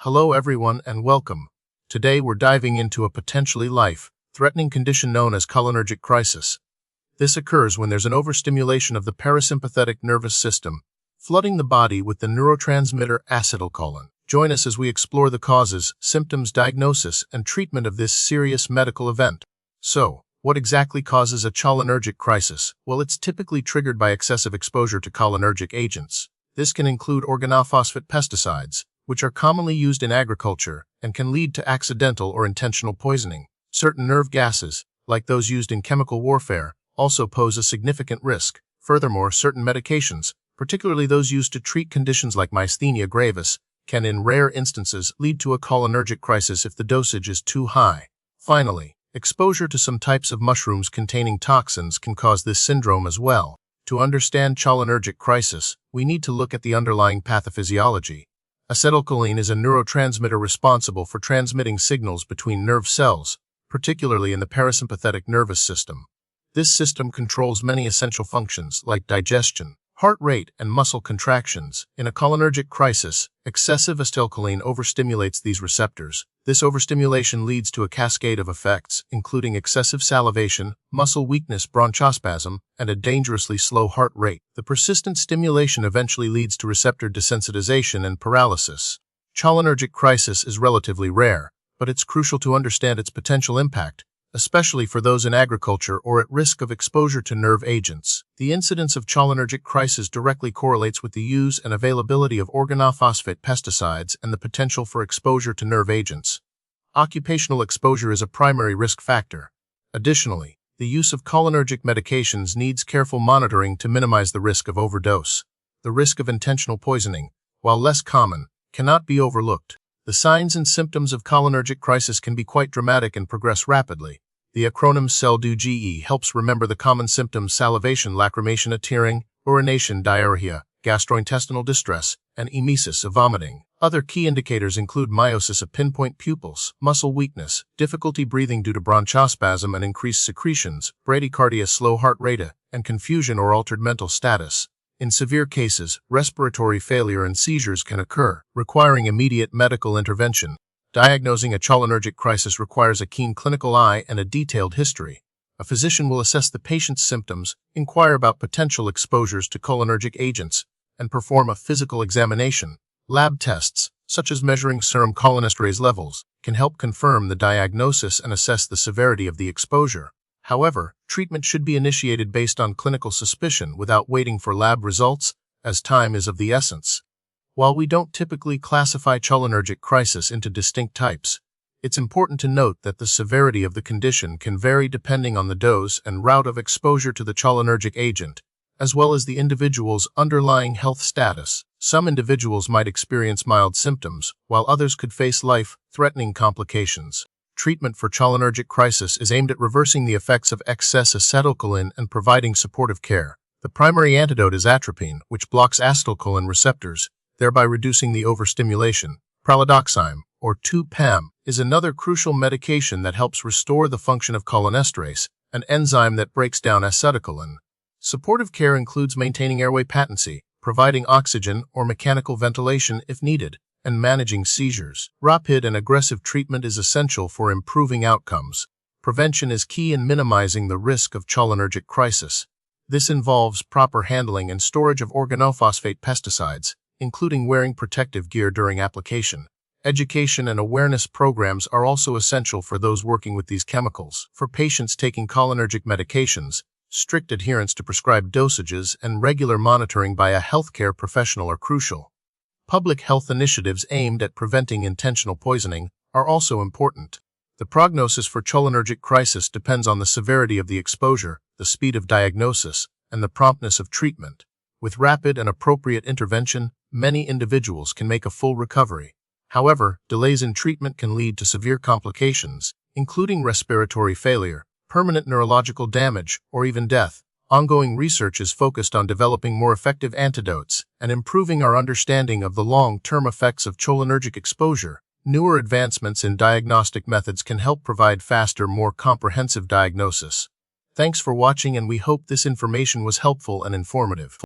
Hello everyone and welcome. Today we're diving into a potentially life-threatening condition known as cholinergic crisis. This occurs when there's an overstimulation of the parasympathetic nervous system, flooding the body with the neurotransmitter acetylcholine. Join us as we explore the causes, symptoms, diagnosis, and treatment of this serious medical event. So, what exactly causes a cholinergic crisis? Well, it's typically triggered by excessive exposure to cholinergic agents. This can include organophosphate pesticides, which are commonly used in agriculture and can lead to accidental or intentional poisoning. Certain nerve gases, like those used in chemical warfare, also pose a significant risk. Furthermore, certain medications, particularly those used to treat conditions like myasthenia gravis, can in rare instances lead to a cholinergic crisis if the dosage is too high. Finally, exposure to some types of mushrooms containing toxins can cause this syndrome as well. To understand cholinergic crisis, we need to look at the underlying pathophysiology. Acetylcholine is a neurotransmitter responsible for transmitting signals between nerve cells, particularly in the parasympathetic nervous system. This system controls many essential functions like digestion, heart rate, and muscle contractions. In a cholinergic crisis, excessive acetylcholine overstimulates these receptors. This overstimulation leads to a cascade of effects, including excessive salivation, muscle weakness, bronchospasm, and a dangerously slow heart rate. The persistent stimulation eventually leads to receptor desensitization and paralysis. Cholinergic crisis is relatively rare, but it's crucial to understand its potential impact, especially for those in agriculture or at risk of exposure to nerve agents. The incidence of cholinergic crisis directly correlates with the use and availability of organophosphate pesticides and the potential for exposure to nerve agents. Occupational exposure is a primary risk factor. Additionally, the use of cholinergic medications needs careful monitoring to minimize the risk of overdose. The risk of intentional poisoning, while less common, cannot be overlooked. The signs and symptoms of cholinergic crisis can be quite dramatic and progress rapidly. The acronym CELDU-GE helps remember the common symptoms: salivation, lacrimation, tearing, urination, diarrhea, gastrointestinal distress, and emesis, vomiting. Other key indicators include miosis of pinpoint pupils, muscle weakness, difficulty breathing due to bronchospasm and increased secretions, bradycardia, slow heart rate, and confusion or altered mental status. In severe cases, respiratory failure and seizures can occur, requiring immediate medical intervention. Diagnosing a cholinergic crisis requires a keen clinical eye and a detailed history. A physician will assess the patient's symptoms, inquire about potential exposures to cholinergic agents, and perform a physical examination. Lab tests, such as measuring serum cholinesterase levels, can help confirm the diagnosis and assess the severity of the exposure. However, treatment should be initiated based on clinical suspicion without waiting for lab results, as time is of the essence. While we don't typically classify cholinergic crisis into distinct types, it's important to note that the severity of the condition can vary depending on the dose and route of exposure to the cholinergic agent, as well as the individual's underlying health status. Some individuals might experience mild symptoms, while others could face life-threatening complications. Treatment for cholinergic crisis is aimed at reversing the effects of excess acetylcholine and providing supportive care. The primary antidote is atropine, which blocks acetylcholine receptors, thereby reducing the overstimulation. Pralidoxime, or 2-PAM, is another crucial medication that helps restore the function of cholinesterase, an enzyme that breaks down acetylcholine. Supportive care includes maintaining airway patency, providing oxygen or mechanical ventilation if needed, and managing seizures. Rapid and aggressive treatment is essential for improving outcomes. Prevention is key in minimizing the risk of cholinergic crisis. This involves proper handling and storage of organophosphate pesticides, including wearing protective gear during application. Education and awareness programs are also essential for those working with these chemicals. For patients taking cholinergic medications, strict adherence to prescribed dosages and regular monitoring by a healthcare professional are crucial. Public health initiatives aimed at preventing intentional poisoning are also important. The prognosis for cholinergic crisis depends on the severity of the exposure, the speed of diagnosis, and the promptness of treatment. With rapid and appropriate intervention, many individuals can make a full recovery. However, delays in treatment can lead to severe complications, including respiratory failure, permanent neurological damage, or even death. Ongoing research is focused on developing more effective antidotes and improving our understanding of the long-term effects of cholinergic exposure. Newer advancements in diagnostic methods can help provide faster, more comprehensive diagnosis. Thanks for watching, and we hope this information was helpful and informative.